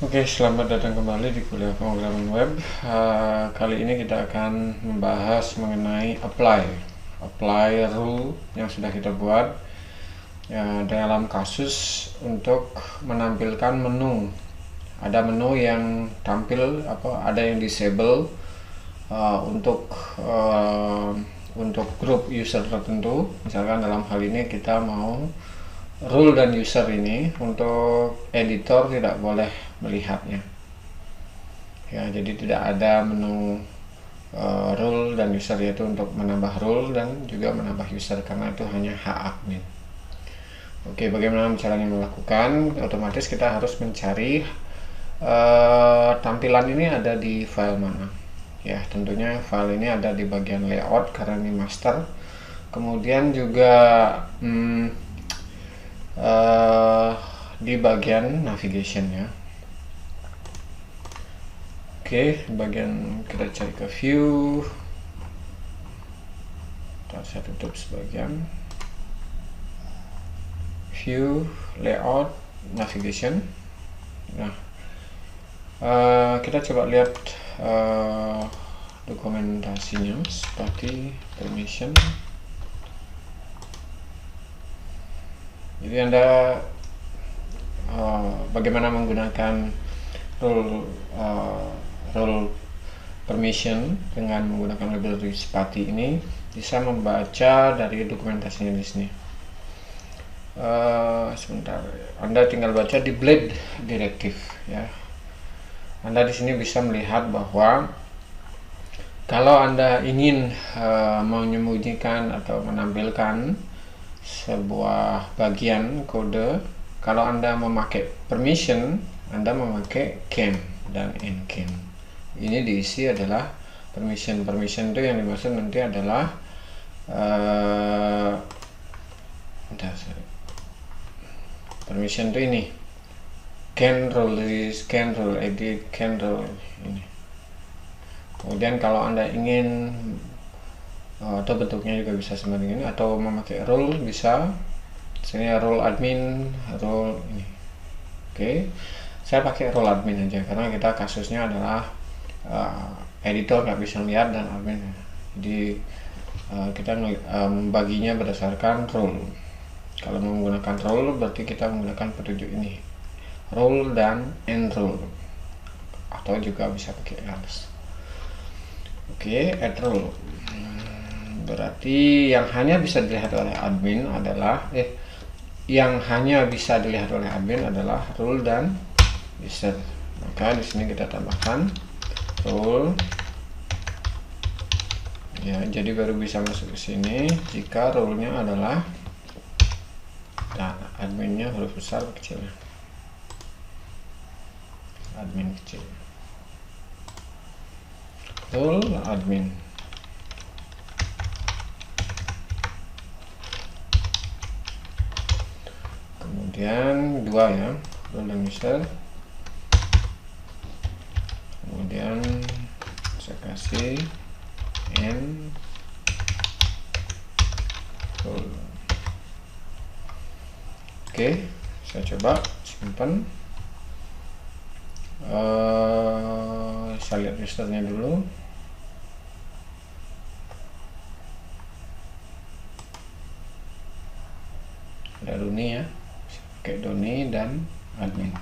Oke, selamat datang kembali di kuliah pemrograman web. Kali ini kita akan membahas mengenai apply rule yang sudah kita buat ya, dalam kasus untuk menampilkan menu. Ada menu yang tampil ada yang disable untuk grup user tertentu. Misalkan dalam hal ini kita mau rule dan user ini untuk editor tidak boleh melihatnya ya, jadi tidak ada menu rule dan user, yaitu untuk menambah rule dan juga menambah user karena itu hanya hak admin. Oke, bagaimana caranya melakukan? Otomatis kita harus mencari tampilan ini ada di file mana ya. Tentunya file ini ada di bagian layout karena ini master, kemudian juga di bagian navigation ya. Oke, bagian kita cari ke view, saya tutup sebagian, view, layout, navigation. Nah, kita coba lihat dokumentasinya seperti permission. Jadi Anda bagaimana menggunakan rule permission dengan menggunakan library Spati ini bisa membaca dari dokumentasinya di sini. Sebentar, Anda tinggal baca di blade directive ya. Anda di sini bisa melihat bahwa kalau Anda ingin menyembunyikan atau menampilkan sebuah bagian kode, kalau Anda memakai permission, Anda memakai can dan can. Ini diisi adalah permission. Permission itu yang dimaksud nanti adalah permission itu ini can rule, can rule edit, can rule ini. Kemudian kalau Anda ingin atau bentuknya juga bisa seperti ini, atau memakai rule bisa sini rule admin, rule ini. Oke, saya pakai rule admin aja karena kita kasusnya adalah editor nggak bisa lihat dan admin, jadi kita membaginya berdasarkan rule. Kalau menggunakan rule berarti kita menggunakan petunjuk ini, rule dan end rule, atau juga bisa pakai else. Oke, add rule berarti yang hanya bisa dilihat oleh admin adalah rule dan user. Maka di sini kita tambahkan rule ya, jadi baru bisa masuk ke sini jika rule-nya adalah adminnya huruf besar kecil, admin kecil, rule admin. Kemudian dua ya, rule dan user. Kemudian saya kasih n rule. Oke, saya coba simpan. Saya lihat usernya dulu. Ada Doni ya, pakai Doni dan admin.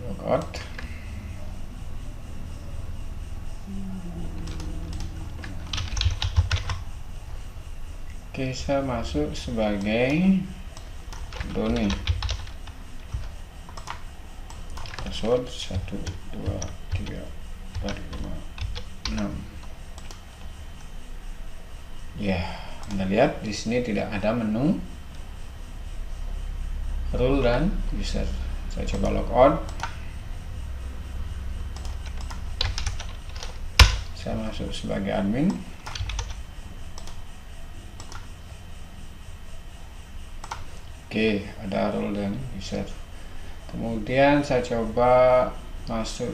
Logout. Oke, saya masuk sebagai Doni. Password 1 2 3 4 5 6. Ya, Anda lihat di sini tidak ada menu rule dan user. Saya coba logout. Saya masuk sebagai admin. Oke, ada role dan user. Kemudian saya coba masuk,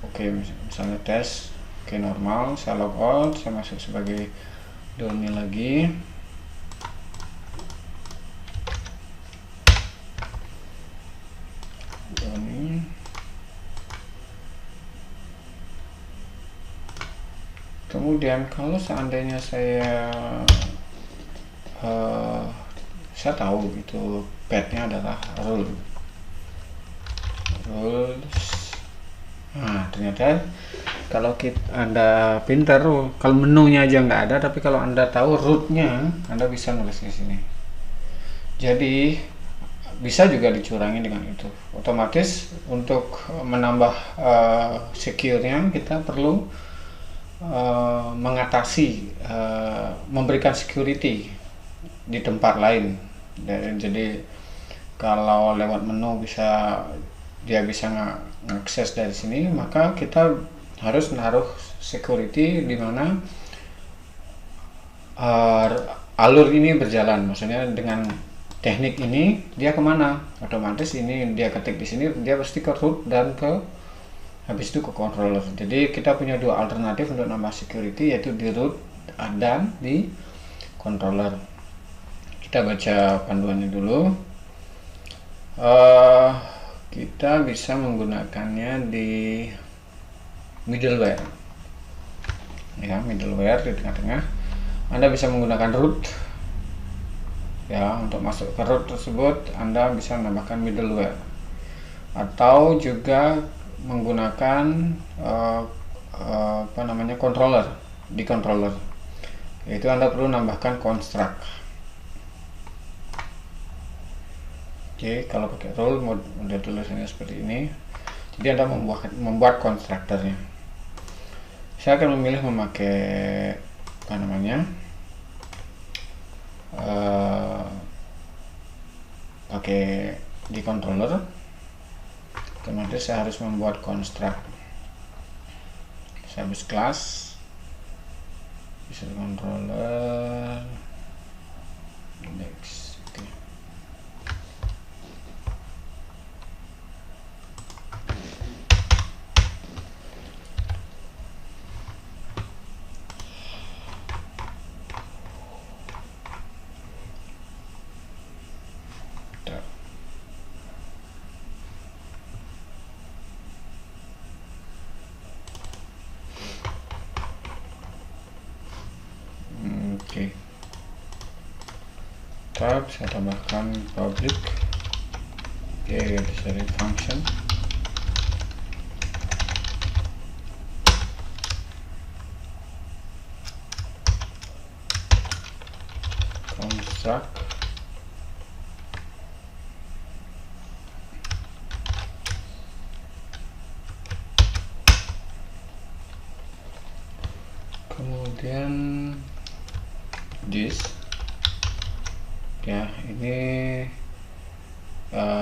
oke, misalnya tes, oke normal. Saya logout, saya masuk sebagai Doni lagi. Kemudian kalau seandainya saya tahu itu path-nya adalah rules. Nah, ternyata kalau Anda pintar, kalau menunya aja nggak ada, tapi kalau Anda tahu root-nya, Anda bisa nulis di sini. Jadi bisa juga dicurangi dengan itu. Otomatis untuk menambah secure-nya kita perlu mengatasi, memberikan security di tempat lain. Jadi kalau lewat menu dia bisa ngakses dari sini, maka kita harus naruh security di mana alur ini berjalan. Maksudnya dengan teknik ini dia kemana? Otomatis ini dia ketik di sini, dia pasti ke root dan habis itu ke controller. Jadi kita punya dua alternatif untuk nambah security, yaitu di root dan di controller. Kita baca panduannya dulu. Kita bisa menggunakannya di middleware. Ya, middleware di tengah-tengah. Anda bisa menggunakan root. Ya, untuk masuk ke root tersebut Anda bisa menambahkan middleware. Atau juga menggunakan controller di controller. Yaitu Anda perlu menambahkan construct. Oke, kalau pakai role udah tulisannya seperti ini. Jadi Anda membuat konstruktornya. Saya akan memilih memakai pakai di controller. Otomatis saya harus membuat construct. Saya habis kelas bisa di controller next. Oke. Tab saya tambahkan public. Oke, bisa di function. Construct. Kemudian this, ya ini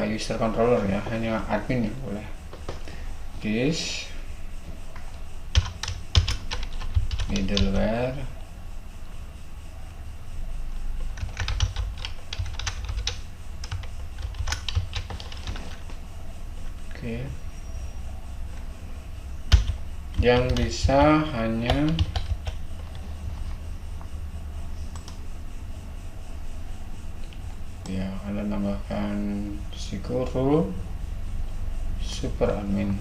user controller ya, hanya admin yang boleh. This middleware oke. Yang bisa hanya ya, Anda tambahkan Siguru super admin.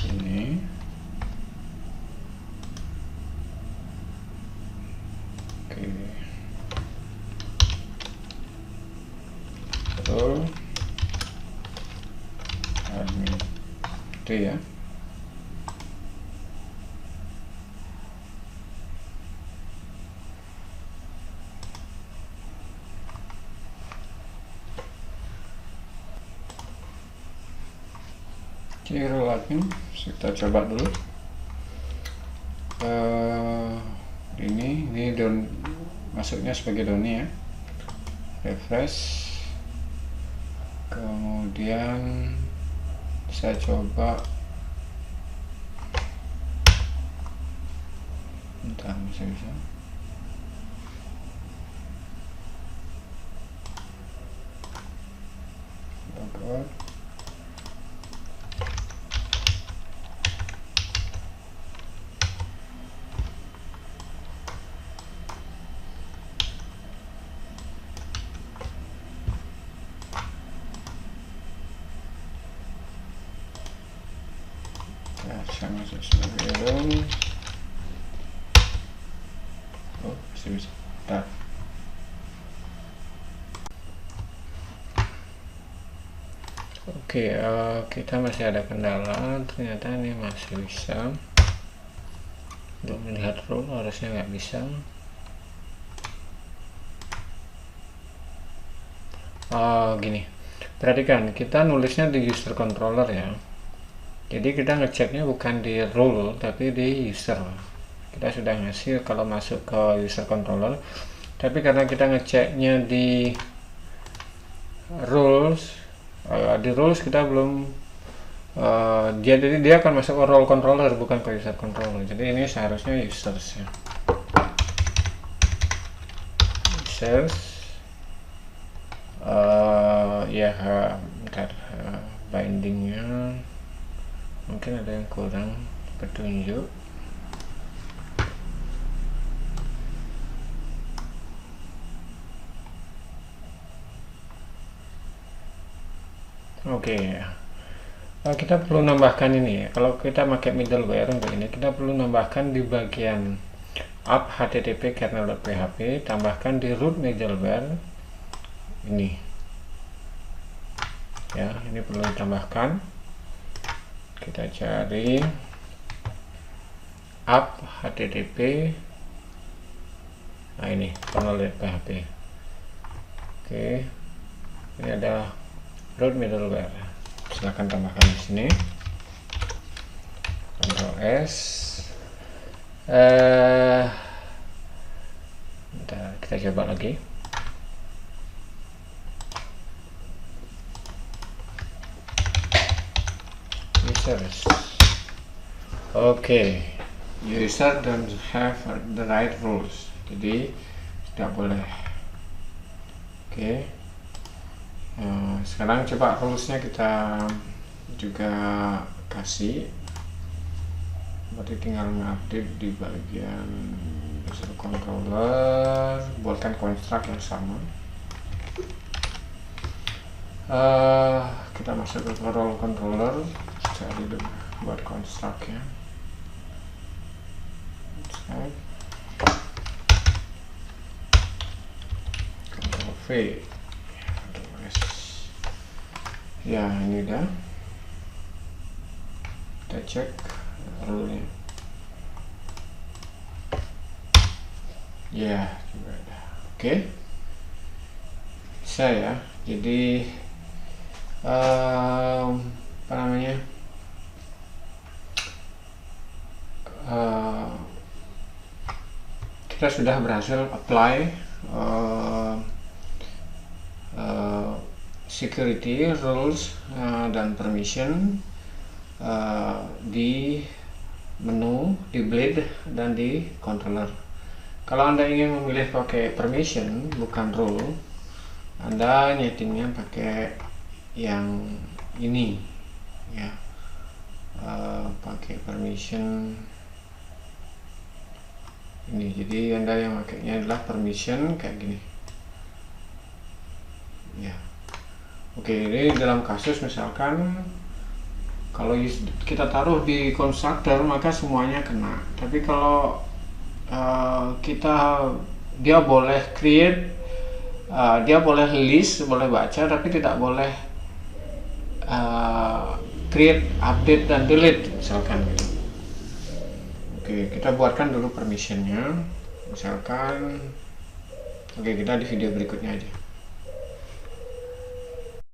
Ini oke. Betul admin itu ya. Oke, admin kita coba dulu. Ini masuknya sebagai Doni ya. Refresh. Kemudian saya coba. Bentar, bisa. Logout. sebagai room. Oh, masih bisa. Bentar. Oke, kita masih ada kendala, ternyata ini masih bisa. Untuk melihat role harusnya nggak bisa. Gini, perhatikan, kita nulisnya di user controller ya. Jadi kita ngeceknya bukan di role tapi di user. Kita sudah ngasih kalau masuk ke user controller, tapi karena kita ngeceknya di rules, kita belum jadi dia akan masuk ke role controller bukan ke user controller. Jadi ini seharusnya users ya. Users bentar, bindingnya mungkin ada yang kurang petunjuk. Oke. Kita perlu nambahkan ini ya. Kalau kita pakai middleware untuk ini, kita perlu nambahkan di bagian app http kernel.php, tambahkan di root middleware ini ya. Ini perlu ditambahkan. Kita cari app http, nah ini kernel.php. Oke, ini ada root middleware, silahkan tambahkan di sini. Ctrl S. Bentar, kita coba lagi. Users. Oke, user don't have the right rules, jadi tidak boleh. Oke. Sekarang coba rulesnya kita juga kasih. Berarti tinggal mengupdate di bagian user controller, buatkan construct yang sama. Kita masuk ke role controller, cari buat construct ya. Ctrl V. Ya, ini udah. Kita cek rule-nya. Ya, juga ada. Oke. Bisa ya. Jadi apa namanya? Kita sudah berhasil apply security rules dan permission di menu, di blade dan di controller. Kalau Anda ingin memilih pakai permission bukan rule, Anda nyetingnya pakai yang ini ya, pakai permission ini. Jadi Anda yang pakainya adalah permission kayak gini ya. Oke, ini dalam kasus misalkan kalau kita taruh di constructor maka semuanya kena. Tapi kalau dia boleh create, dia boleh list, boleh baca, tapi tidak boleh create, update dan delete misalkan gitu. Oke, kita buatkan dulu permissionnya misalkan. Oke, kita di video berikutnya aja.